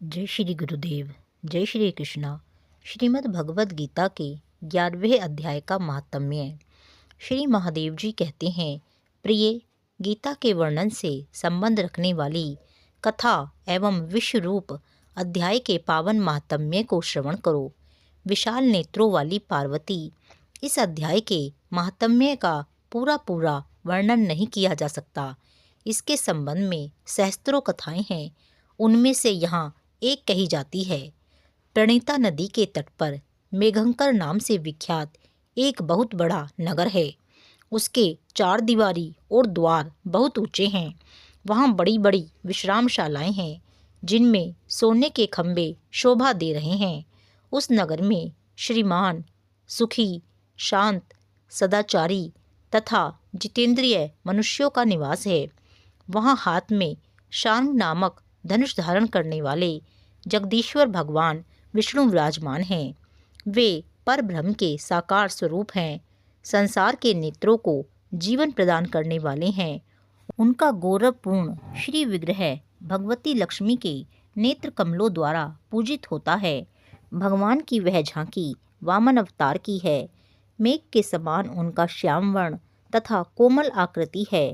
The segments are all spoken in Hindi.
जय श्री गुरुदेव। जय श्री कृष्णा। श्रीमद् भगवद गीता के 11वें अध्याय का महात्म्य। श्री महादेव जी कहते हैं, प्रिय, गीता के वर्णन से संबंध रखने वाली कथा एवं विश्व रूप अध्याय के पावन महात्म्य को श्रवण करो। विशाल नेत्रों वाली पार्वती, इस अध्याय के महात्म्य का पूरा वर्णन नहीं किया जा सकता। इसके संबंध में सहस्त्रों कथाएं हैं। उनमें से यहाँ एक कही जाती है। प्रणीता नदी के तट पर मेघंकर नाम से विख्यात एक बहुत बड़ा नगर है। उसके 4 दीवारी और द्वार बहुत ऊंचे हैं। वहाँ बड़ी बड़ी विश्रामशालाएं हैं, जिनमें सोने के खंभे शोभा दे रहे हैं। उस नगर में श्रीमान, सुखी, शांत, सदाचारी तथा जितेंद्रिय मनुष्यों का निवास है। वहाँ हाथ में शार्ंग नामक धनुष धारण करने वाले जगदीश्वर भगवान विष्णु विराजमान हैं। वे परब्रह्म के साकार स्वरूप हैं। संसार के नेत्रों को जीवन प्रदान करने वाले हैं। उनका गौरवपूर्ण श्री विग्रह भगवती लक्ष्मी के नेत्र कमलों द्वारा पूजित होता है। भगवान की वह झांकी वामन अवतार की है। मेघ के समान उनका श्याम वर्ण तथा कोमल आकृति है।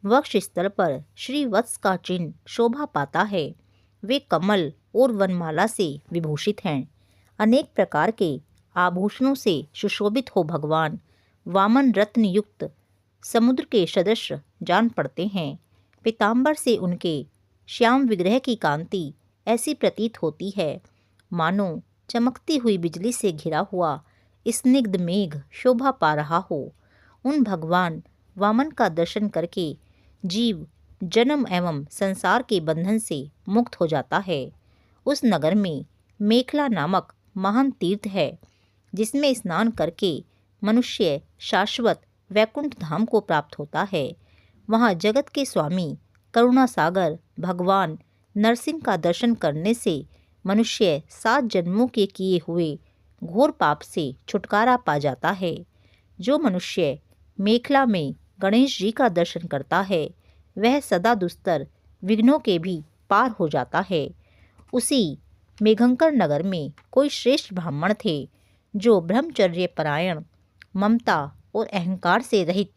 वक्ष स्थल पर श्री वत्स का चिन्ह शोभा पाता है। वे कमल और वनमाला से विभूषित हैं। अनेक प्रकार के आभूषणों से सुशोभित हो भगवान वामन रत्न युक्त समुद्र के सदृश जान पड़ते हैं। पीताम्बर से उनके श्याम विग्रह की कांति ऐसी प्रतीत होती है मानो चमकती हुई बिजली से घिरा हुआ स्निग्ध मेघ शोभा पा रहा हो। उन भगवान वामन का दर्शन करके जीव जन्म एवं संसार के बंधन से मुक्त हो जाता है। उस नगर में मेखला नामक महान तीर्थ है, जिसमें स्नान करके मनुष्य शाश्वत वैकुंठ धाम को प्राप्त होता है। वहाँ जगत के स्वामी करुणा सागर भगवान नरसिंह का दर्शन करने से मनुष्य 7 जन्मों के किए हुए घोर पाप से छुटकारा पा जाता है। जो मनुष्य मेखला में गणेश जी का दर्शन करता है, वह सदा दुस्तर विघ्नों के भी पार हो जाता है। उसी मेघंकर नगर में कोई श्रेष्ठ ब्राह्मण थे, जो ब्रह्मचर्य परायण, ममता और अहंकार से रहित,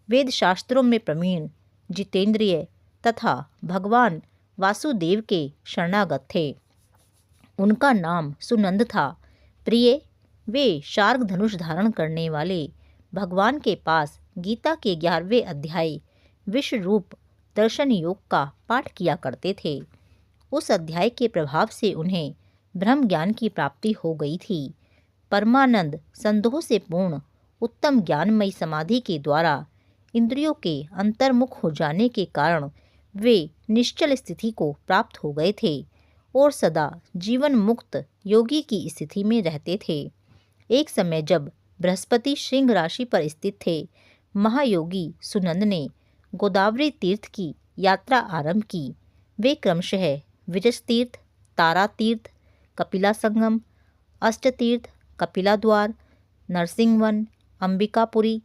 वेद शास्त्रों में प्रवीण, जितेंद्रिय तथा भगवान वासुदेव के शरणागत थे। उनका नाम सुनंद था। प्रिय, वे शार्ग धनुष धारण करने वाले भगवान के पास गीता के 11वें अध्याय विश्व रूप दर्शन योग का पाठ किया करते थे। उस अध्याय के प्रभाव से उन्हें ब्रह्म ज्ञान की प्राप्ति हो गई थी। परमानंद संदोह से पूर्ण उत्तम ज्ञानमयी समाधि के द्वारा इंद्रियों के अंतर्मुख हो जाने के कारण वे निश्चल स्थिति को प्राप्त हो गए थे और सदा जीवन मुक्त योगी की स्थिति में रहते थे। एक समय जब बृहस्पति सिंह राशि पर स्थित थे, महायोगी सुनंद ने गोदावरी तीर्थ की यात्रा आरंभ की। वे क्रमशः विरज तीर्थ, तारा तीर्थ, कपिला संगम, अष्ट तीर्थ, कपिला द्वार, नरसिंहवन, अंबिकापुरी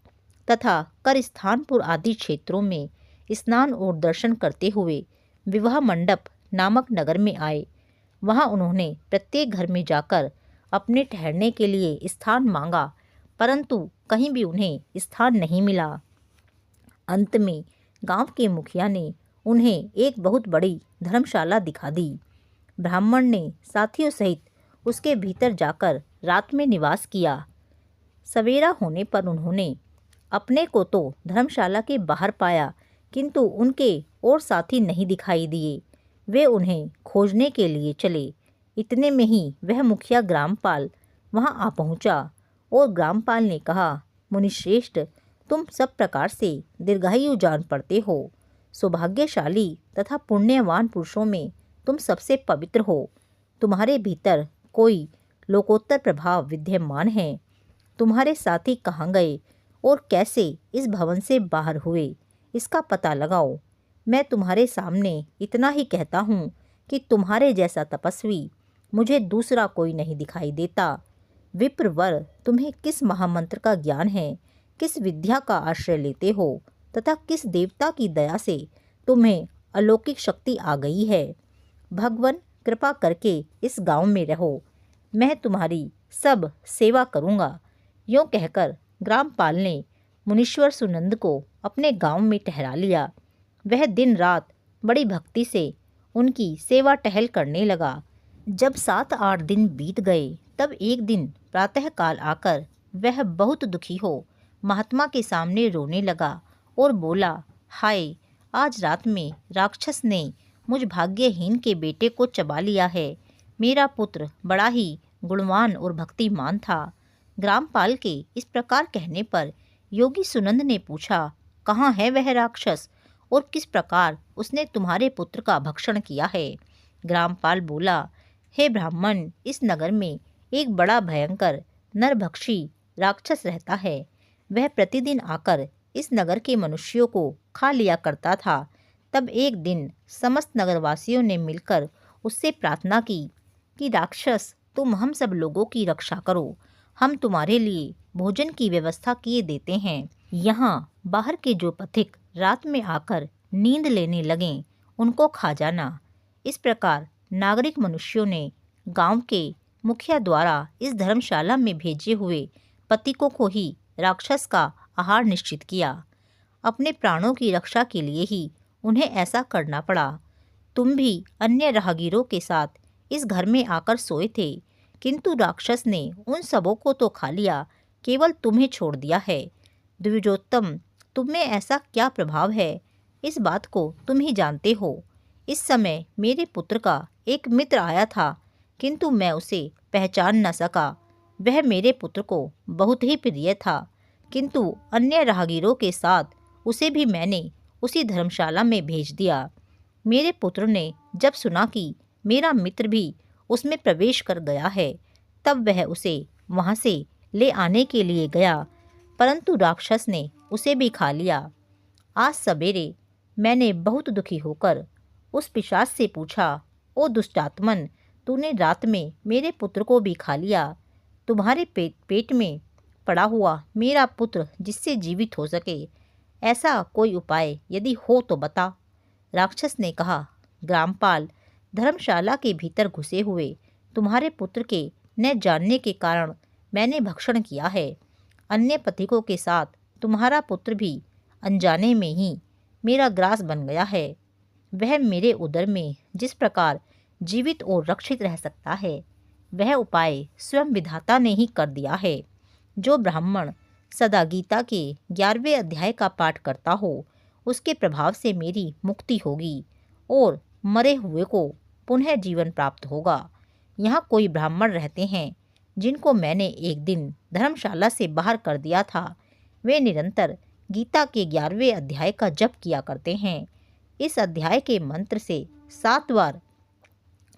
तथा करस्थानपुर आदि क्षेत्रों में स्नान और दर्शन करते हुए विवाह मंडप नामक नगर में आए। वहां उन्होंने प्रत्येक घर में जाकर अपने ठहरने के लिए स्थान मांगा, परंतु कहीं भी उन्हें स्थान नहीं मिला। अंत में गांव के मुखिया ने उन्हें एक बहुत बड़ी धर्मशाला दिखा दी। ब्राह्मण ने साथियों सहित उसके भीतर जाकर रात में निवास किया। सवेरा होने पर उन्होंने अपने को तो धर्मशाला के बाहर पाया, किंतु उनके और साथी नहीं दिखाई दिए। वे उन्हें खोजने के लिए चले। इतने में ही वह मुखिया ग्रामपाल वहां आ पहुंचा और ग्रामपाल ने कहा, मुनिश्रेष्ठ, तुम सब प्रकार से दीर्घायु जान पड़ते हो। सौभाग्यशाली तथा पुण्यवान पुरुषों में तुम सबसे पवित्र हो। तुम्हारे भीतर कोई लोकोत्तर प्रभाव विद्यमान है। तुम्हारे साथी कहाँ गए और कैसे इस भवन से बाहर हुए, इसका पता लगाओ। मैं तुम्हारे सामने इतना ही कहता हूँ कि तुम्हारे जैसा तपस्वी मुझे दूसरा कोई नहीं दिखाई देता। विप्रवर, तुम्हें किस महामंत्र का ज्ञान है, किस विद्या का आश्रय लेते हो तथा किस देवता की दया से तुम्हें अलौकिक शक्ति आ गई है। भगवान कृपा करके इस गांव में रहो, मैं तुम्हारी सब सेवा करूँगा। यूँ कहकर ग्रामपाल ने मुनीश्वर सुनंद को अपने गांव में ठहरा लिया। वह दिन रात बड़ी भक्ति से उनकी सेवा टहल करने लगा। जब 7-8 दिन बीत गए तब एक दिन प्रातःकाल आकर वह बहुत दुखी हो महात्मा के सामने रोने लगा और बोला, हाय, आज रात में राक्षस ने मुझ भाग्यहीन के बेटे को चबा लिया है। मेरा पुत्र बड़ा ही गुणवान और भक्तिमान था। ग्रामपाल के इस प्रकार कहने पर योगी सुनंद ने पूछा, कहाँ है वह राक्षस और किस प्रकार उसने तुम्हारे पुत्र का भक्षण किया है? ग्रामपाल बोला, हे ब्राह्मण, इस नगर में एक बड़ा भयंकर नरभक्षी राक्षस रहता है। वह प्रतिदिन आकर इस नगर के मनुष्यों को खा लिया करता था। तब एक दिन समस्त नगरवासियों ने मिलकर उससे प्रार्थना की कि राक्षस, तुम हम सब लोगों की रक्षा करो, हम तुम्हारे लिए भोजन की व्यवस्था किए देते हैं। यहाँ बाहर के जो पथिक रात में आकर नींद लेने लगें, उनको खा जाना। इस प्रकार नागरिक मनुष्यों ने गांव के मुखिया द्वारा इस धर्मशाला में भेजे हुए पथिकों को ही राक्षस का आहार निश्चित किया। अपने प्राणों की रक्षा के लिए ही उन्हें ऐसा करना पड़ा। तुम भी अन्य राहगीरों के साथ इस घर में आकर सोए थे, किंतु राक्षस ने उन सबों को तो खा लिया, केवल तुम्हें छोड़ दिया है। द्विजोत्तम, तुम में ऐसा क्या प्रभाव है, इस बात को तुम ही जानते हो। इस समय मेरे पुत्र का एक मित्र आया था, किंतु मैं उसे पहचान न सका। वह मेरे पुत्र को बहुत ही प्रिय था, किंतु अन्य राहगीरों के साथ उसे भी मैंने उसी धर्मशाला में भेज दिया। मेरे पुत्र ने जब सुना कि मेरा मित्र भी उसमें प्रवेश कर गया है, तब वह उसे वहाँ से ले आने के लिए गया, परंतु राक्षस ने उसे भी खा लिया। आज सवेरे मैंने बहुत दुखी होकर उस पिशाच से पूछा, ओ दुष्टात्मन, तूने रात में मेरे पुत्र को भी खा लिया। तुम्हारे पेट में पड़ा हुआ मेरा पुत्र जिससे जीवित हो सके, ऐसा कोई उपाय यदि हो तो बता। राक्षस ने कहा, ग्रामपाल, धर्मशाला के भीतर घुसे हुए तुम्हारे पुत्र के न जानने के कारण मैंने भक्षण किया है। अन्य पथिकों के साथ तुम्हारा पुत्र भी अनजाने में ही मेरा ग्रास बन गया है। वह मेरे उदर में जिस प्रकार जीवित और रक्षित रह सकता है, वह उपाय स्वयं विधाता ने ही कर दिया है। जो ब्राह्मण सदा गीता के 11वें अध्याय का पाठ करता हो, उसके प्रभाव से मेरी मुक्ति होगी और मरे हुए को पुनः जीवन प्राप्त होगा। यहाँ कोई ब्राह्मण रहते हैं जिनको मैंने एक दिन धर्मशाला से बाहर कर दिया था। वे निरंतर गीता के 11वें अध्याय का जप किया करते हैं। इस अध्याय के मंत्र से 7 बार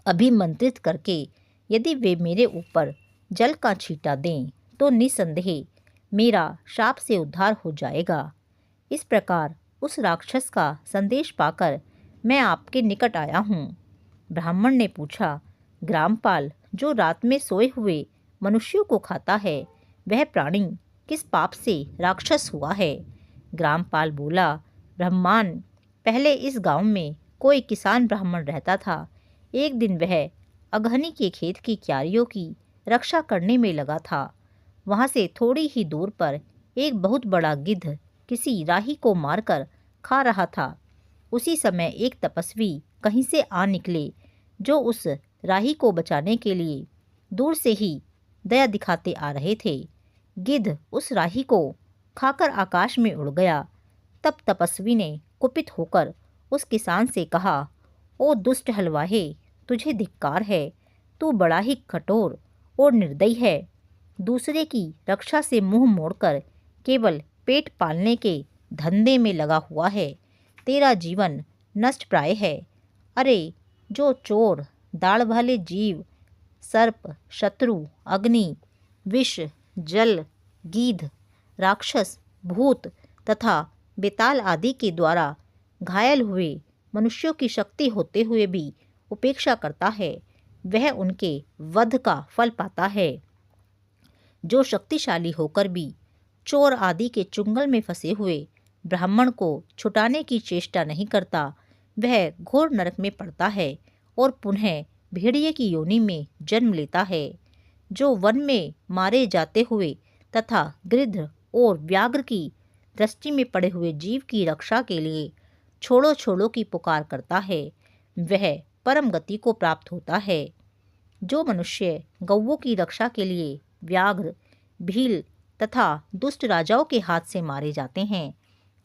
अभिमंत्रित करके यदि वे मेरे ऊपर जल का छींटा दें तो निसंदेह मेरा शाप से उद्धार हो जाएगा। इस प्रकार उस राक्षस का संदेश पाकर मैं आपके निकट आया हूँ। ब्राह्मण ने पूछा, ग्रामपाल, जो रात में सोए हुए मनुष्यों को खाता है, वह प्राणी किस पाप से राक्षस हुआ है? ग्रामपाल बोला, ब्रह्मान, पहले इस गांव में कोई किसान ब्राह्मण रहता था। एक दिन वह अगहनी के खेत की क्यारियों की रक्षा करने में लगा था। वहाँ से थोड़ी ही दूर पर एक बहुत बड़ा गिद्ध किसी राही को मारकर खा रहा था। उसी समय एक तपस्वी कहीं से आ निकले, जो उस राही को बचाने के लिए दूर से ही दया दिखाते आ रहे थे। गिद्ध उस राही को खाकर आकाश में उड़ गया। तब तपस्वी ने कुपित होकर उस किसान से कहा, ओ दुष्ट हलवाहे, तुझे धिक्कार है, तू बड़ा ही कठोर और निर्दयी है। दूसरे की रक्षा से मुंह मोड़कर केवल पेट पालने के धंधे में लगा हुआ है। तेरा जीवन नष्ट प्राय है। अरे, जो चोर, दाढ़ वाले जीव, सर्प, शत्रु, अग्नि, विष, जल, गीध, राक्षस, भूत तथा बेताल आदि के द्वारा घायल हुए मनुष्यों की शक्ति होते हुए भी उपेक्षा करता है, वह उनके वध का फल पाता है। जो शक्तिशाली होकर भी चोर आदि के चुंगल में फंसे हुए ब्राह्मण को छुटाने की चेष्टा नहीं करता, वह घोर नरक में पड़ता है और पुनः भेड़िए की योनि में जन्म लेता है, जो वन में मारे जाते हुए तथा गिद्ध और व्याघ्र की दृष्टि में पड़े हुए जीव की रक्षा के लिए छोड़ो छोड़ो की पुकार करता है, वह परम गति को प्राप्त होता है। जो मनुष्य गौओं की रक्षा के लिए व्याघ्र, भील तथा दुष्ट राजाओं के हाथ से मारे जाते हैं,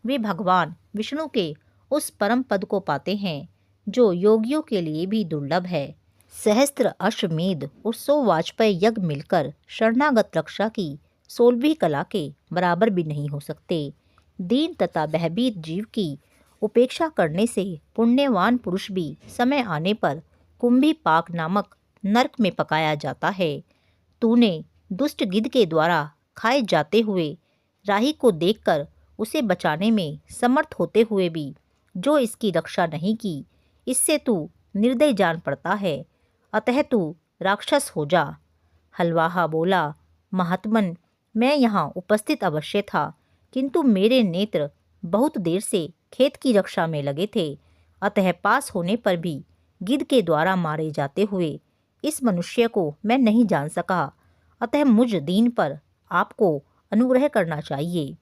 वे भगवान विष्णु के उस परम पद को पाते हैं जो योगियों के लिए भी दुर्लभ है। सहस्त्र अश्वमेध और 100 वाजपेयी यज्ञ मिलकर शरणागत रक्षा की 16वीं कला के बराबर भी नहीं हो सकते। दीन तथा भयभीत जीव की उपेक्षा करने से पुण्यवान पुरुष भी समय आने पर कुंभी पाक नामक नरक में पकाया जाता है। तूने दुष्ट गिद्ध के द्वारा खाए जाते हुए राही को देखकर उसे बचाने में समर्थ होते हुए भी जो इसकी रक्षा नहीं की, इससे तू निर्दय जान पड़ता है, अतः तू राक्षस हो जा। हलवाहा बोला, महात्मन, मैं यहाँ उपस्थित अवश्य था, किंतु मेरे नेत्र बहुत देर से खेत की रक्षा में लगे थे, अतः पास होने पर भी गिद्ध के द्वारा मारे जाते हुए इस मनुष्य को मैं नहीं जान सका, अतः मुझ दीन पर आपको अनुग्रह करना चाहिए।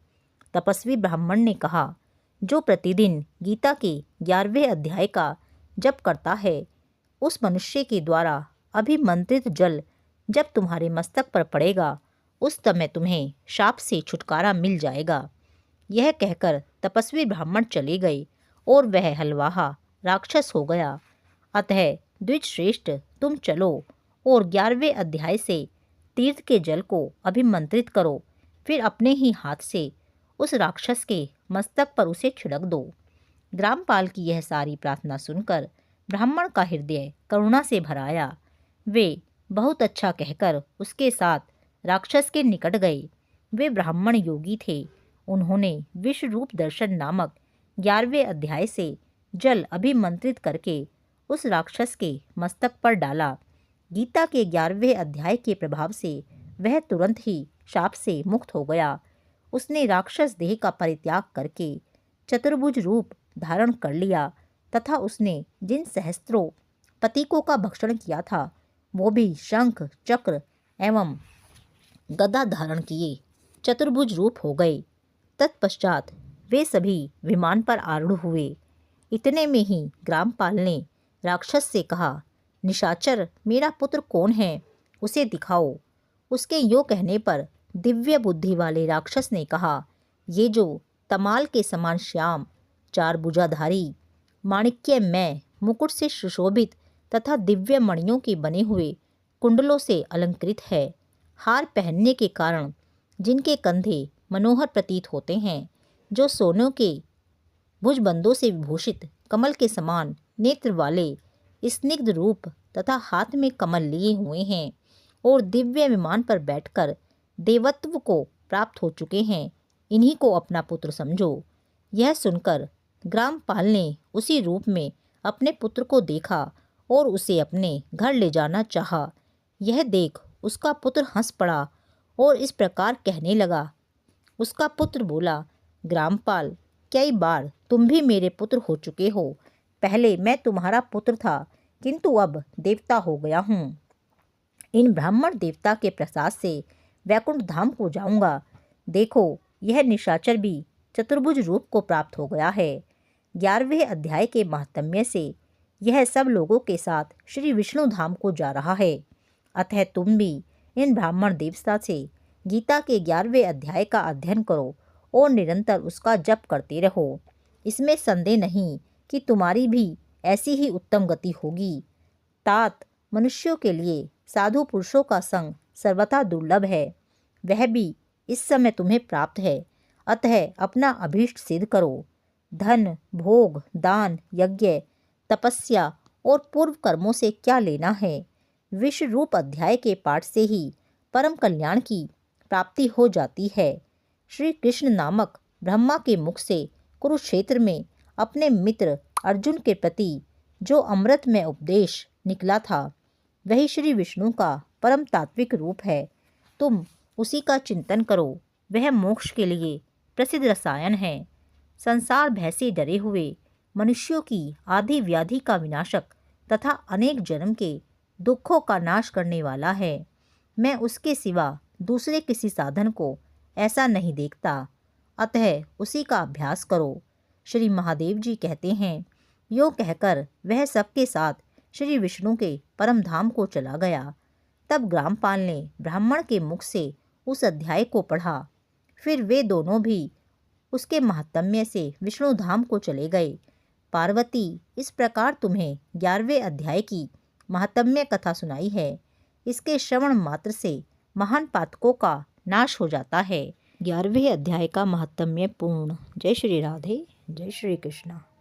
तपस्वी ब्राह्मण ने कहा, जो प्रतिदिन गीता के 11वें अध्याय का जप करता है, उस मनुष्य के द्वारा अभिमंत्रित जल जब तुम्हारे मस्तक पर पड़ेगा, उस समय तुम्हें शाप से छुटकारा मिल जाएगा। यह कहकर तपस्वी ब्राह्मण चले गए और वह हलवाहा राक्षस हो गया। अतः द्विजश्रेष्ठ, तुम चलो और 11वें अध्याय से तीर्थ के जल को अभिमंत्रित करो, फिर अपने ही हाथ से उस राक्षस के मस्तक पर उसे छिड़क दो। ग्रामपाल की यह सारी प्रार्थना सुनकर ब्राह्मण का हृदय करुणा से भराया। वे बहुत अच्छा कहकर उसके साथ राक्षस के निकट गए। वे ब्राह्मण योगी थे। उन्होंने विश्व रूप दर्शन नामक 11वें अध्याय से जल अभिमंत्रित करके उस राक्षस के मस्तक पर डाला। गीता के 11वें अध्याय के प्रभाव से वह तुरंत ही शाप से मुक्त हो गया। उसने राक्षस देह का परित्याग करके चतुर्भुज रूप धारण कर लिया तथा उसने जिन सहस्त्रों पतिकों का भक्षण किया था, वो भी शंख, चक्र एवं गदा धारण किए चतुर्भुज रूप हो गए। तत्पश्चात वे सभी विमान पर आरूढ़ हुए। इतने में ही ग्रामपाल ने राक्षस से कहा, निशाचर, मेरा पुत्र कौन है, उसे दिखाओ। उसके यो कहने पर दिव्य बुद्धि वाले राक्षस ने कहा, ये जो तमाल के समान श्याम, 4 भुजाधारी, माणिक्यमय मुकुट से सुशोभित तथा दिव्य मणियों के बने हुए कुंडलों से अलंकृत है, हार पहनने के कारण जिनके कंधे मनोहर प्रतीत होते हैं, जो सोनों के भुजबंदों से विभूषित कमल के समान नेत्र वाले, स्निग्ध रूप तथा हाथ में कमल लिए हुए हैं और दिव्य विमान पर बैठकर देवत्व को प्राप्त हो चुके हैं, इन्हीं को अपना पुत्र समझो। यह सुनकर ग्रामपाल ने उसी रूप में अपने पुत्र को देखा और उसे अपने घर ले जाना चाहा। यह देख उसका पुत्र हंस पड़ा और इस प्रकार कहने लगा। उसका पुत्र बोला, ग्रामपाल, कई बार तुम भी मेरे पुत्र हो चुके हो। पहले मैं तुम्हारा पुत्र था, किंतु अब देवता हो गया हूँ। इन ब्राह्मण देवता के प्रसाद से वैकुंठ धाम को जाऊंगा। देखो, यह निशाचर भी चतुर्भुज रूप को प्राप्त हो गया है। 11वें अध्याय के महात्म्य से यह सब लोगों के साथ श्री विष्णु धाम को जा रहा है। अतः तुम भी इन ब्राह्मण देवता से गीता के 11वें अध्याय का अध्ययन करो और निरंतर उसका जप करते रहो। इसमें संदेह नहीं कि तुम्हारी भी ऐसी ही उत्तम गति होगी। तात, मनुष्यों के लिए साधु पुरुषों का संग सर्वथा दुर्लभ है, वह भी इस समय तुम्हें प्राप्त है। अतः अपना अभीष्ट सिद्ध करो। धन, भोग, दान, यज्ञ, तपस्या और पूर्व कर्मों से क्या लेना है। विश्व रूप अध्याय के पाठ से ही परम कल्याण की प्राप्ति हो जाती है। श्री कृष्ण नामक ब्रह्मा के मुख से कुरुक्षेत्र में अपने मित्र अर्जुन के प्रति जो अमृत में उपदेश निकला था, वही श्री विष्णु का परम तात्विक रूप है। तुम उसी का चिंतन करो। वह मोक्ष के लिए प्रसिद्ध रसायन है। संसार भय से डरे हुए मनुष्यों की आदि व्याधि का विनाशक तथा अनेक जन्म के दुखों का नाश करने वाला है। मैं उसके सिवा दूसरे किसी साधन को ऐसा नहीं देखता, अतः उसी का अभ्यास करो। श्री महादेव जी कहते हैं, यूँ कहकर वह सबके साथ श्री विष्णु के परम धाम को चला गया। तब ग्रामपाल ने ब्राह्मण के मुख से उस अध्याय को पढ़ा। फिर वे दोनों भी उसके महात्म्य से विष्णु धाम को चले गए। पार्वती, इस प्रकार तुम्हें 11वें अध्याय की महात्म्य कथा सुनाई है। इसके श्रवण मात्र से महान पातकों का नाश हो जाता है। 11वें अध्याय का महात्म्य पूर्ण। जय श्री राधे, जय श्री कृष्ण।